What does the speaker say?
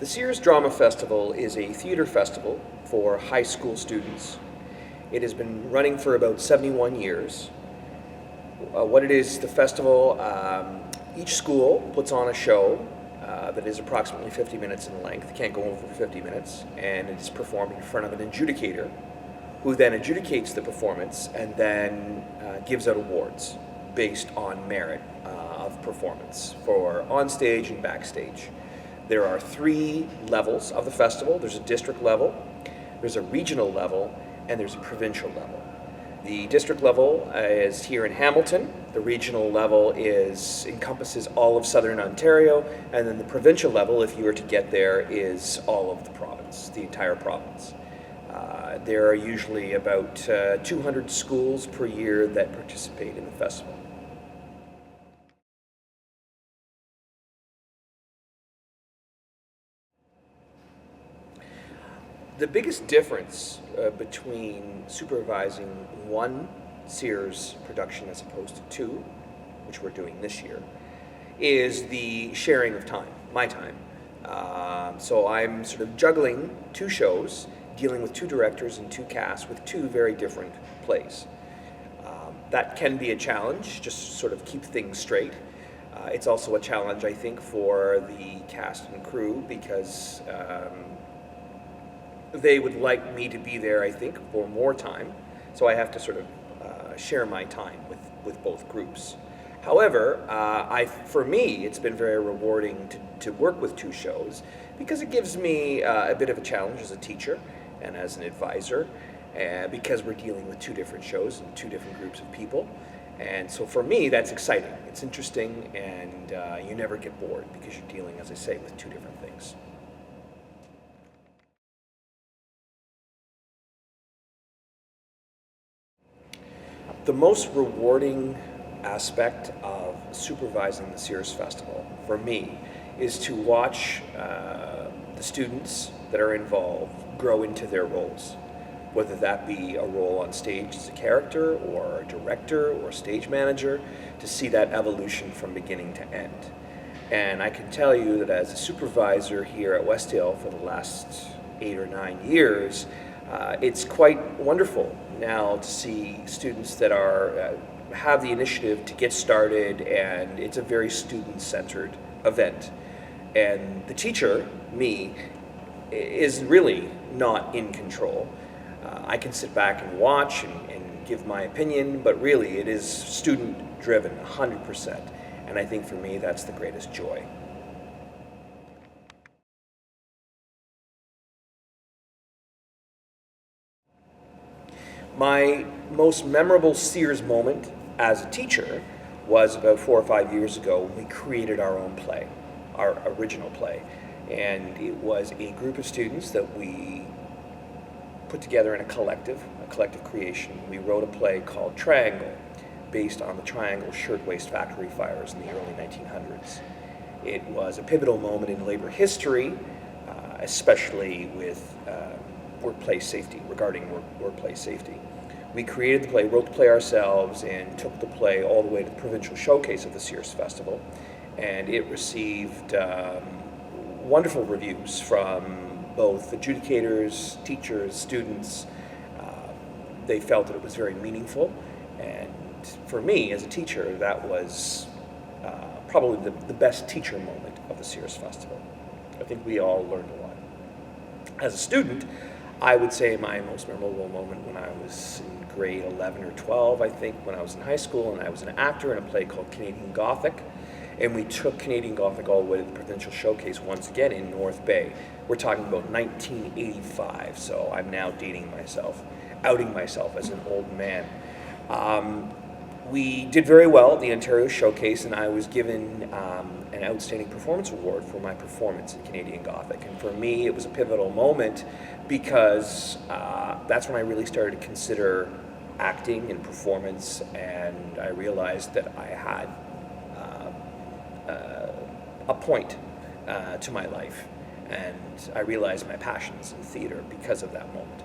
The Sears Drama Festival is a theater festival for high school students. It has been running for about 71 years. What it is, the festival, each school puts on a show that is approximately 50 minutes in length. It can't go over 50 minutes, and it's performed in front of an adjudicator who then adjudicates the performance and then gives out awards based on merit of performance for onstage and backstage. There are 3 levels of the festival. There's a district level, there's a regional level, and there's a provincial level. The district level is here in Hamilton. The regional level encompasses all of southern Ontario, and then the provincial level, if you were to get there, is all of the province, the entire province. There are usually about 200 schools per year that participate in the festival. The biggest difference between supervising one Sears production as opposed to 2, which we're doing this year, is the sharing of time, my time. So I'm sort of juggling 2 shows, dealing with 2 directors and 2 casts with 2 very different plays. That can be a challenge, just sort of keep things straight. It's also a challenge, I think, for the cast and crew because they would like me to be there, I think, for more time. So I have to sort of share my time with both groups. However, for me, it's been very rewarding to work with 2 shows because it gives me a bit of a challenge as a teacher and as an advisor, because we're dealing with 2 different shows and 2 different groups of people. And so for me, that's exciting. It's interesting, and you never get bored because you're dealing, as I say, with 2 different things. The most rewarding aspect of supervising the Sears Festival, for me, is to watch the students that are involved grow into their roles, whether that be a role on stage as a character or a director or stage manager, to see that evolution from beginning to end. And I can tell you that as a supervisor here at Westdale for the last 8 or 9 years, it's quite wonderful now to see students that have the initiative to get started, and it's a very student-centered event. And the teacher, me, is really not in control. I can sit back and watch and give my opinion, but really it is student-driven, 100%. And I think for me that's the greatest joy. My most memorable Sears moment as a teacher was about 4 or 5 years ago when we created our own play, our original play. And it was a group of students that we put together in a collective creation. We wrote a play called Triangle, based on the Triangle Shirtwaist Factory fires in the early 1900s. It was a pivotal moment in labor history, especially with workplace safety, regarding workplace safety. We created the play, wrote the play ourselves, and took the play all the way to the provincial showcase of the Sears Festival. And it received wonderful reviews from both adjudicators, teachers, students. They felt that it was very meaningful. And for me, as a teacher, that was probably the best teacher moment of the Sears Festival. I think we all learned a lot. As a student, I would say my most memorable moment when I was in grade 11 or 12, I think, when I was in high school, and I was an actor in a play called Canadian Gothic. And we took Canadian Gothic all the way to the provincial showcase once again in North Bay. We're talking about 1985, so I'm now dating myself, outing myself as an old man. We did very well at the Ontario Showcase, and I was given an Outstanding Performance Award for my performance in Canadian Gothic. And for me, it was a pivotal moment because that's when I really started to consider acting and performance, and I realized that I had a point to my life, and I realized my passions in theater because of that moment.